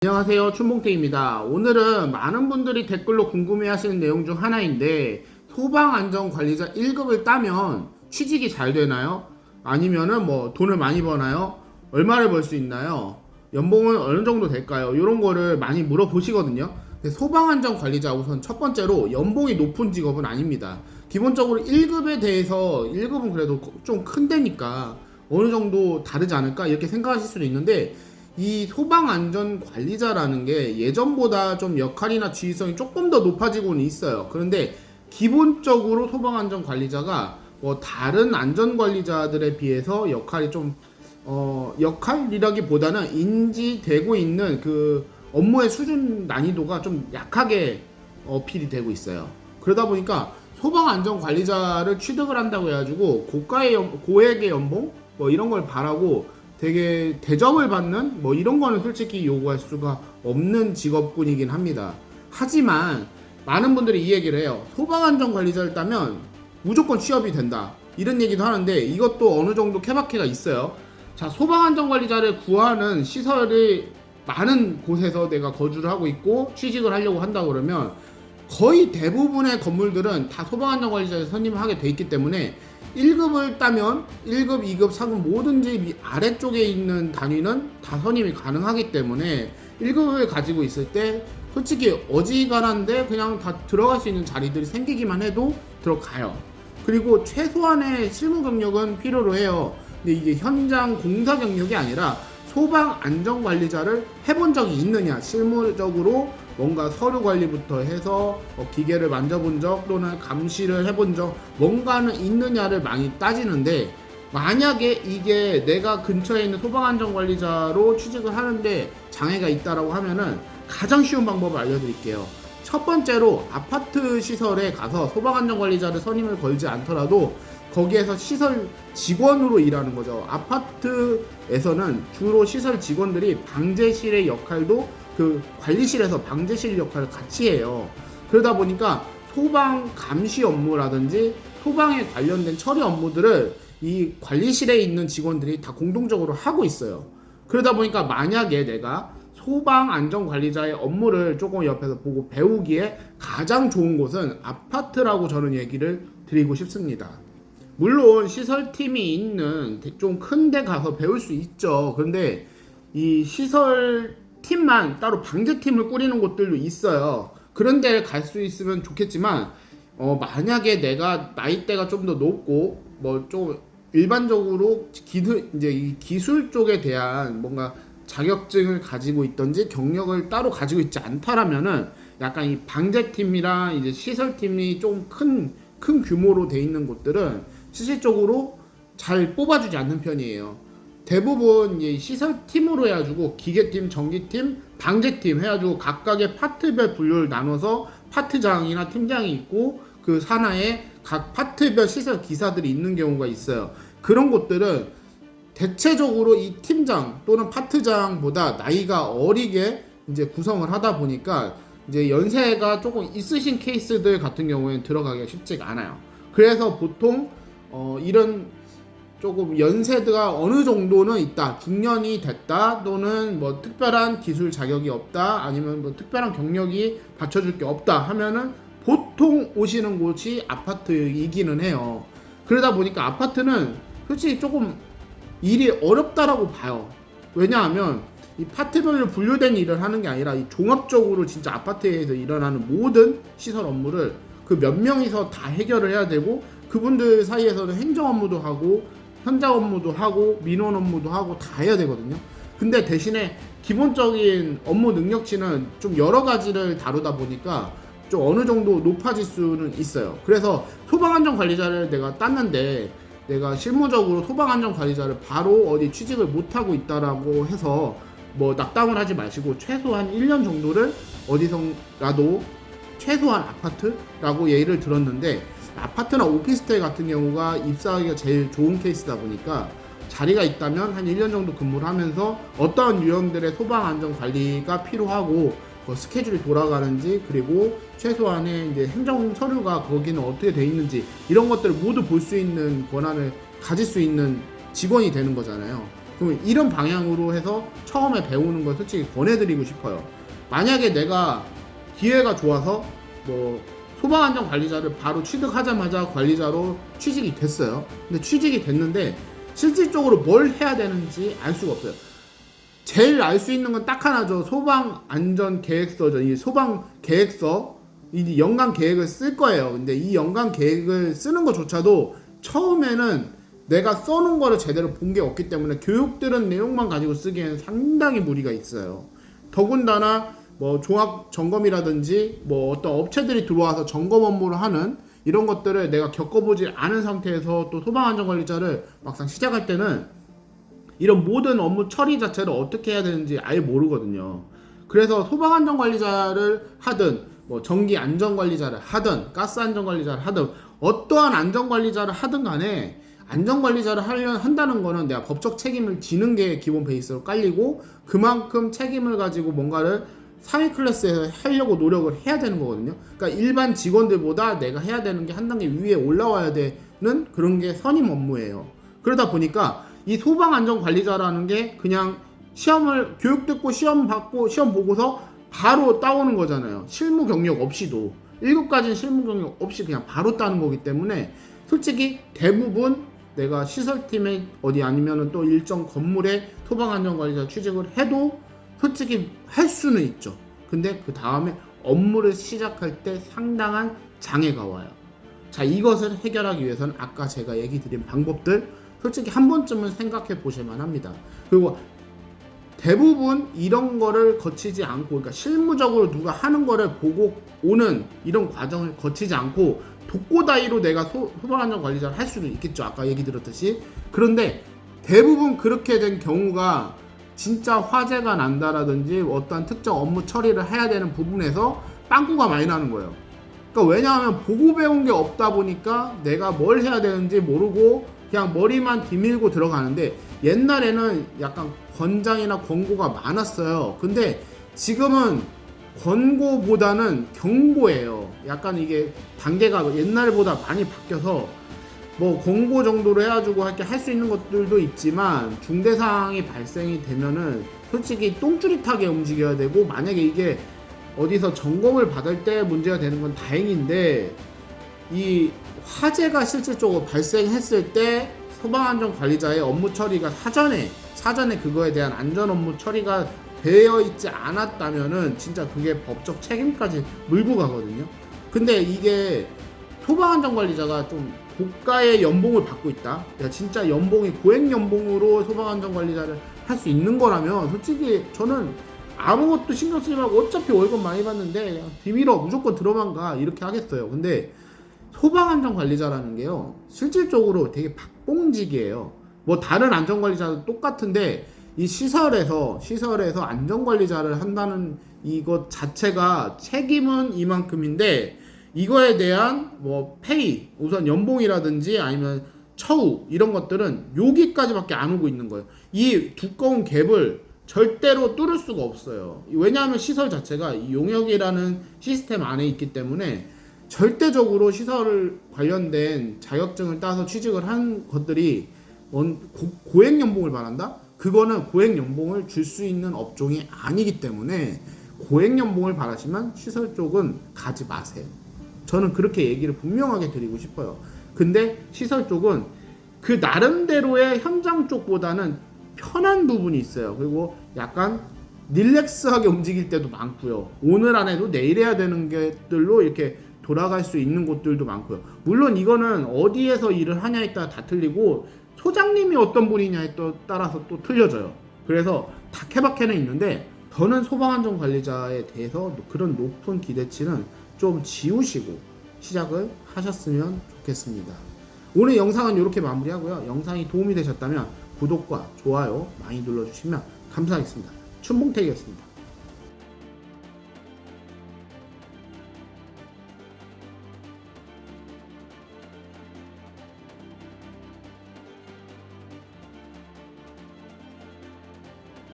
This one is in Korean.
안녕하세요, 춘봉태입니다. 오늘은 많은 분들이 댓글로 궁금해하시는 내용 중 하나인데, 소방안전관리자 1급을 따면 취직이 잘 되나요? 아니면은 돈을 많이 버나요? 얼마를 벌 수 있나요? 연봉은 어느 정도 될까요? 이런 거를 많이 물어보시거든요. 근데 소방안전관리자 우선 첫 번째로 연봉이 높은 직업은 아닙니다. 기본적으로 1급에 대해서 1급은 그래도 좀 큰 데니까 어느 정도 다르지 않을까 이렇게 생각하실 수도 있는데, 이 소방안전관리자라는 게 예전보다 좀 역할이나 지휘성이 조금 더 높아지고는 있어요. 그런데 기본적으로 소방안전관리자가 다른 안전관리자들에 비해서 역할이 좀 역할이라기보다는 인지되고 있는 그 업무의 수준 난이도가 좀 약하게 어필이 되고 있어요. 그러다 보니까 소방안전관리자를 취득을 한다고 해가지고 고액의 연봉 이런 걸 바라고 되게 대접을 받는 이런 거는 솔직히 요구할 수가 없는 직업군이긴 합니다. 하지만 많은 분들이 이 얘기를 해요. 소방안전관리자를 따면 무조건 취업이 된다, 이런 얘기도 하는데, 이것도 어느 정도 케바케가 있어요. 자, 소방안전관리자를 구하는 시설이 많은 곳에서 내가 거주를 하고 있고 취직을 하려고 한다 그러면 거의 대부분의 건물들은 다 소방안전관리자를 선임을 하게 돼 있기 때문에 1급을 따면 1급, 2급, 4급 뭐든지 아래쪽에 있는 단위는 다 선임이 가능하기 때문에 1급을 가지고 있을 때 솔직히 어지간한데 그냥 다 들어갈 수 있는 자리들이 생기기만 해도 들어가요. 그리고 최소한의 실무 경력은 필요로 해요. 근데 이게 현장 공사 경력이 아니라 소방 안전관리자를 해본 적이 있느냐, 실무적으로 뭔가 서류 관리부터 해서 기계를 만져본 적 또는 감시를 해본 적 뭔가는 있느냐를 많이 따지는데, 만약에 이게 내가 근처에 있는 소방안전관리자로 취직을 하는데 장애가 있다라고 하면은 가장 쉬운 방법을 알려드릴게요. 첫 번째로 아파트 시설에 가서 소방안전관리자를 선임을 걸지 않더라도 거기에서 시설 직원으로 일하는 거죠. 아파트에서는 주로 시설 직원들이 방제실의 역할도 그 관리실에서 방제실 역할을 같이 해요. 그러다 보니까 소방 감시 업무라든지 소방에 관련된 처리 업무들을 이 관리실에 있는 직원들이 다 공동적으로 하고 있어요. 그러다 보니까 만약에 내가 소방안전관리자의 업무를 조금 옆에서 보고 배우기에 가장 좋은 곳은 아파트라고 저는 얘기를 드리고 싶습니다. 물론 시설팀이 있는 좀 큰 데 가서 배울 수 있죠. 그런데 이 시설팀만 따로 방제팀을 꾸리는 곳들도 있어요. 그런 데를 갈 수 있으면 좋겠지만 만약에 내가 나이대가 좀 더 높고 좀 일반적으로 이제 이 기술 쪽에 대한 뭔가 자격증을 가지고 있던지 경력을 따로 가지고 있지 않다라면은 약간 이 방제팀이랑 이제 시설팀이 좀 큰 규모로 돼 있는 곳들은 실질적으로 잘 뽑아주지 않는 편이에요. 대부분 시설팀으로 해가지고 기계팀, 전기팀, 방제팀 해가지고 각각의 파트별 분류를 나눠서 파트장이나 팀장이 있고 그 산하에 각 파트별 시설 기사들이 있는 경우가 있어요. 그런 곳들은 대체적으로 이 팀장 또는 파트장보다 나이가 어리게 이제 구성을 하다 보니까 이제 연세가 조금 있으신 케이스들 같은 경우에는 들어가기가 쉽지가 않아요. 그래서 보통 이런 조금 연세가 어느 정도는 있다, 중년이 됐다, 또는 특별한 기술 자격이 없다, 아니면 특별한 경력이 받쳐줄 게 없다 하면은 보통 오시는 곳이 아파트이기는 해요. 그러다 보니까 아파트는 솔직히 조금 일이 어렵다라고 봐요. 왜냐하면 이 파트별로 분류된 일을 하는 게 아니라 이 종합적으로 진짜 아파트에서 일어나는 모든 시설 업무를 그 몇 명이서 다 해결을 해야 되고, 그분들 사이에서는 행정 업무도 하고 현장 업무도 하고 민원 업무도 하고 다 해야 되거든요. 근데 대신에 기본적인 업무 능력치는 좀 여러 가지를 다루다 보니까 좀 어느 정도 높아질 수는 있어요. 그래서 소방안전관리자를 내가 땄는데 내가 실무적으로 소방안전관리자를 바로 어디 취직을 못하고 있다라고 해서 낙담을 하지 마시고 최소한 1년 정도를 어디서라도, 최소한 아파트라고 예를 들었는데 아파트나 오피스텔 같은 경우가 입사하기가 제일 좋은 케이스다 보니까 자리가 있다면 한 1년 정도 근무를 하면서 어떠한 유형들의 소방안전관리가 필요하고 스케줄이 돌아가는지, 그리고 최소한의 이제 행정 서류가 거기는 어떻게 돼 있는지 이런 것들을 모두 볼 수 있는 권한을 가질 수 있는 직원이 되는 거잖아요. 그러면 이런 방향으로 해서 처음에 배우는 걸 솔직히 권해드리고 싶어요. 만약에 내가 기회가 좋아서 뭐 소방안전관리자를 바로 취득하자마자 관리자로 취직이 됐어요. 근데 취직이 됐는데 실질적으로 뭘 해야 되는지 알 수가 없어요. 제일 알 수 있는 건 딱 하나죠. 소방안전계획서죠. 이 소방계획서, 이 연간 계획을 쓸 거예요. 근데 이 연간 계획을 쓰는 것조차도 처음에는 내가 써놓은 거를 제대로 본 게 없기 때문에 교육들은 내용만 가지고 쓰기에는 상당히 무리가 있어요. 더군다나 뭐 종합 점검이라든지 뭐 어떤 업체들이 들어와서 점검 업무를 하는 이런 것들을 내가 겪어보지 않은 상태에서 또 소방안전관리자를 막상 시작할 때는 이런 모든 업무 처리 자체를 어떻게 해야 되는지 아예 모르거든요. 그래서 소방안전관리자를 하든 뭐 전기안전관리자를 하든 가스안전관리자를 하든 어떠한 안전관리자를 하든 간에 안전관리자를 한다는 거는 내가 법적 책임을 지는 게 기본 베이스로 깔리고 그만큼 책임을 가지고 뭔가를 상위 클래스에서 하려고 노력을 해야 되는 거거든요. 그러니까 일반 직원들보다 내가 해야 되는 게 한 단계 위에 올라와야 되는 그런 게 선임 업무예요. 그러다 보니까 이 소방안전관리자라는 게 그냥 시험을 교육 듣고 시험 받고 시험 보고서 바로 따오는 거잖아요. 실무 경력 없이도 1급까지는 실무 경력 없이 그냥 바로 따는 거기 때문에 솔직히 대부분 내가 시설팀에 어디 아니면은 또 일정 건물에 소방안전관리자 취직을 해도 솔직히 할 수는 있죠. 근데 그 다음에 업무를 시작할 때 상당한 장애가 와요. 자, 이것을 해결하기 위해서는 아까 제가 얘기 드린 방법들 솔직히 한 번쯤은 생각해 보실만 합니다. 그리고 대부분 이런 거를 거치지 않고, 그러니까 실무적으로 누가 하는 거를 보고 오는 이런 과정을 거치지 않고 독고다이로 내가 소방안전관리자를 할 수도 있겠죠. 아까 얘기 들었듯이. 그런데 대부분 그렇게 된 경우가 진짜 화재가 난다라든지 어떠한 특정 업무 처리를 해야 되는 부분에서 빵꾸가 많이 나는 거예요. 그러니까 왜냐하면 보고 배운 게 없다 보니까 내가 뭘 해야 되는지 모르고 그냥 머리만 디밀고 들어가는데 옛날에는 약간 권장이나 권고가 많았어요. 근데 지금은 권고보다는 경고예요. 약간 이게 단계가 옛날보다 많이 바뀌어서 뭐 권고 정도로 해가지고 할 수 있는 것들도 있지만 중대 사항이 발생이 되면은 솔직히 똥줄이타게 움직여야 되고, 만약에 이게 어디서 점검을 받을 때 문제가 되는 건 다행인데 이 화재가 실질적으로 발생했을 때 소방안전관리자의 업무 처리가 사전에 그거에 대한 안전 업무 처리가 되어 있지 않았다면은 진짜 그게 법적 책임까지 물고 가거든요. 근데 이게 소방안전관리자가 좀 고가의 연봉을 받고 있다. 진짜 연봉이 고액 연봉으로 소방안전관리자를 할 수 있는 거라면 솔직히 저는 아무것도 신경 쓰지 말고 어차피 월급 많이 받는데 그냥 비밀어 무조건 들어만 가 이렇게 하겠어요. 근데 소방안전관리자라는 게요 실질적으로 되게 박봉직이에요. 뭐 다른 안전관리자도 똑같은데 이 시설에서 안전관리자를 한다는 이것 자체가 책임은 이만큼인데 이거에 대한 뭐 페이, 우선 연봉이라든지 아니면 처우 이런 것들은 여기까지밖에 안 오고 있는 거예요. 이 두꺼운 갭을 절대로 뚫을 수가 없어요. 왜냐하면 시설 자체가 이 용역이라는 시스템 안에 있기 때문에 절대적으로 시설 관련된 자격증을 따서 취직을 한 것들이 고액 연봉을 바란다? 그거는 고액 연봉을 줄 수 있는 업종이 아니기 때문에 고액 연봉을 바라시면 시설 쪽은 가지 마세요. 저는 그렇게 얘기를 분명하게 드리고 싶어요. 근데 시설 쪽은 그 나름대로의 현장 쪽보다는 편한 부분이 있어요. 그리고 약간 릴렉스하게 움직일 때도 많고요. 오늘 안 해도 내일 해야 되는 것들로 이렇게 돌아갈 수 있는 곳들도 많고요. 물론 이거는 어디에서 일을 하냐에 따라 다 틀리고 소장님이 어떤 분이냐에 따라서 또 틀려져요. 그래서 다 케바케는 있는데 저는 소방안전관리자에 대해서 그런 높은 기대치는 좀 지우시고 시작을 하셨으면 좋겠습니다. 오늘 영상은 이렇게 마무리하고요. 영상이 도움이 되셨다면 구독과 좋아요 많이 눌러주시면 감사하겠습니다. 춘봉택이었습니다.